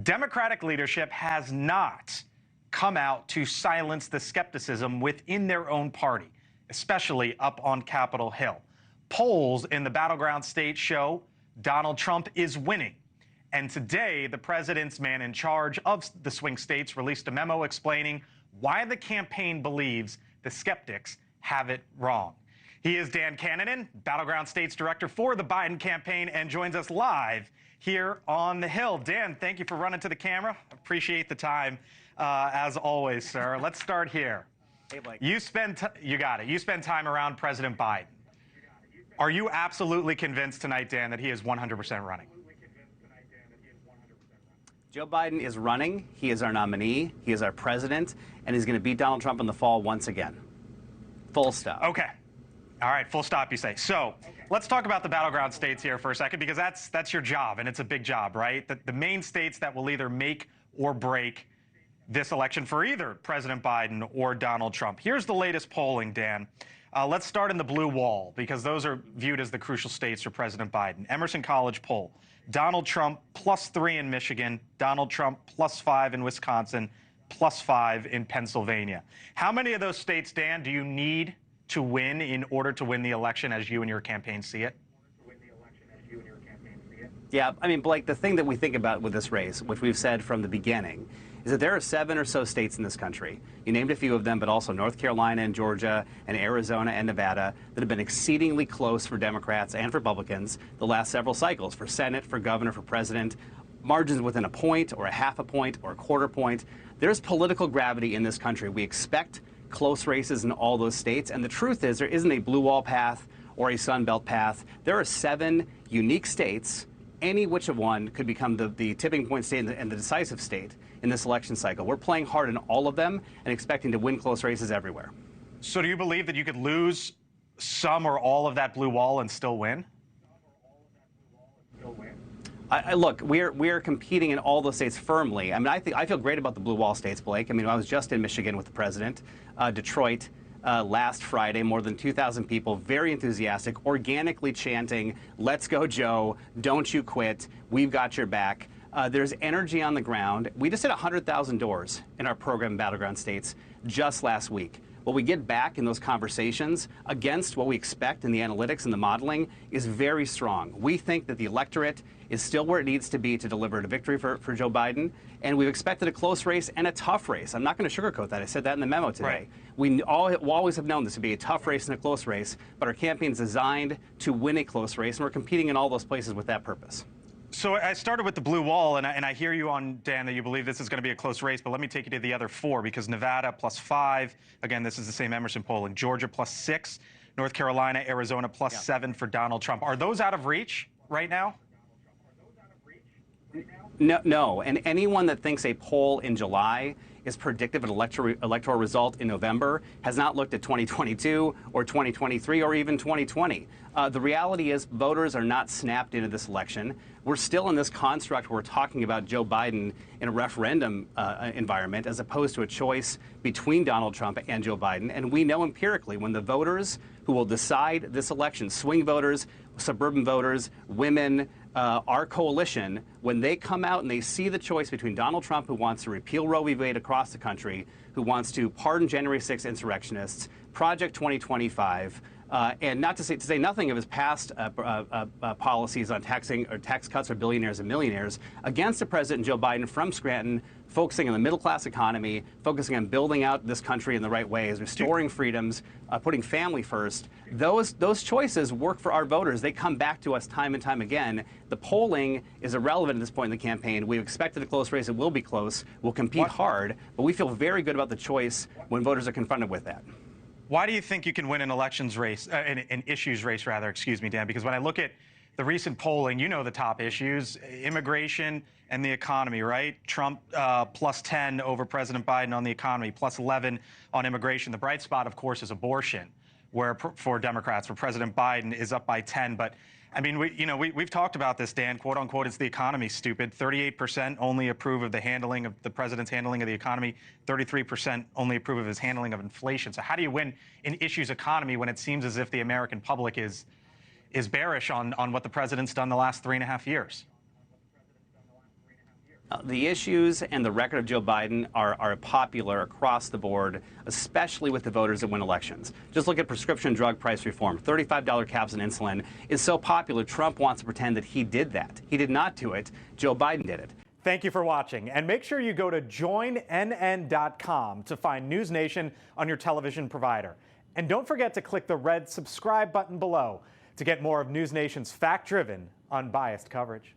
Democratic leadership has not come out to silence the skepticism within their own party, especially up on Capitol Hill. Polls in the battleground states show Donald Trump is winning. And today, the president's man in charge of the swing states released a memo explaining why the campaign believes the skeptics have it wrong. He is Dan Kanninen, Battleground States Director for the Biden campaign, and joins us live here on the Hill. Dan, thank you for running to the camera. Appreciate the time, as always, sir. Let's start here. Hey, Blake. You spend time around President Biden. Are you absolutely convinced tonight, Dan, that he is 100% running? Joe Biden is running. He is our nominee. He is our president, and he's going to beat Donald Trump in the fall once again. Full stop. Okay. All right, full stop, you say. So let's talk about the battleground states here for a second, because that's your job, and it's a big job, right? The main states that will either make or break this election for either President Biden or Donald Trump. Here's the latest polling, Dan. Let's start in the blue wall, because those are viewed as the crucial states for President Biden. Emerson College poll. Donald Trump +3 in Michigan. Donald Trump +5 in Wisconsin. +5 in Pennsylvania. How many of those states, Dan, do you need to win in order to win the election as you and your campaign see it? Yeah, I mean, Blake, the thing that we think about with this race, which we've said from the beginning, is that there are 7 or so states in this country. You named a few of them, but also North Carolina and Georgia and Arizona and Nevada that have been exceedingly close for Democrats and Republicans the last several cycles, for Senate, for governor, for president, margins within a point or a half a point or a quarter point. There's political gravity in this country. We expect close races in all those states, and the truth is there isn't a blue wall path or a Sun Belt path. There are 7 unique states, any which of one could become the tipping point state and the decisive state in this election cycle. We're playing hard in all of them and expecting to win close races everywhere. So do you believe that you could lose some or all of that blue wall and still win? Look, we're competing in all those states firmly. I mean, I feel great about the blue wall states, Blake. I mean, I was just in Michigan with the president, Detroit, last Friday, more than 2,000 people, very enthusiastic, organically chanting, "Let's go, Joe, don't you quit, we've got your back." There's energy on the ground. We just hit 100,000 doors in our program, Battleground States, just last week. What we get back in those conversations against what we expect in the analytics and the modeling is very strong. We think that the electorate is still where it needs to be to deliver a victory for Joe Biden, and we've expected a close race and a tough race. I'm not going to sugarcoat that. I said that in the memo today. Right. We always have known this to be a tough race and a close race, but our campaign is designed to win a close race, and we're competing in all those places with that purpose. So I started with the blue wall, and I hear you on, Dan, that you believe this is going to be a close race, but let me take you to the other 4, because Nevada +5, again, this is the same Emerson polling, Georgia +6, North Carolina, Arizona +7 for Donald Trump. Are those out of reach right now? No, and anyone that thinks a poll in July is predictive of an electoral result in November has not looked at 2022 or 2023 or even 2020. The reality is voters are not snapped into this election. We're still in this construct where we're talking about Joe Biden in a referendum environment as opposed to a choice between Donald Trump and Joe Biden. And we know empirically when the voters who will decide this election, swing voters, suburban voters, women, our coalition, when they come out and they see the choice between Donald Trump, who wants to repeal Roe v. Wade across the country, who wants to pardon January 6 insurrectionists, Project 2025, and not to say nothing of his past policies on taxing or tax cuts for billionaires and millionaires, against the President Joe Biden from Scranton, focusing on the middle-class economy, focusing on building out this country in the right ways, restoring freedoms, putting family first. Those choices work for our voters. They come back to us time and time again. The polling is irrelevant at this point in the campaign. We've expected a close race. It will be close. We'll compete hard, but we feel very good about the choice when voters are confronted with that. Why do you think you can win an elections race, an issues race, rather, excuse me, Dan? Because when I look at the recent polling, you know the top issues, immigration and the economy, right? Trump +10 over President Biden on the economy, +11 on immigration. The bright spot, of course, is abortion, where for Democrats, where President Biden is up by 10. But I mean, we've talked about this, Dan, quote unquote, it's the economy, stupid. 38% only approve of the handling of the president's handling of the economy. 33% only approve of his handling of inflation. So how do you win in issues economy when it seems as if the American public is bearish on what the president's done the last 3.5 years? The issues and the record of Joe Biden are popular across the board, especially with the voters that win elections. Just look at prescription drug price reform. $35 caps on insulin is so popular, Trump wants to pretend that he did that. He did not do it. Joe Biden did it. Thank you for watching, and make sure you go to joinnn.com to find NewsNation on your television provider. And don't forget to click the red subscribe button below to get more of NewsNation's fact-driven, unbiased coverage.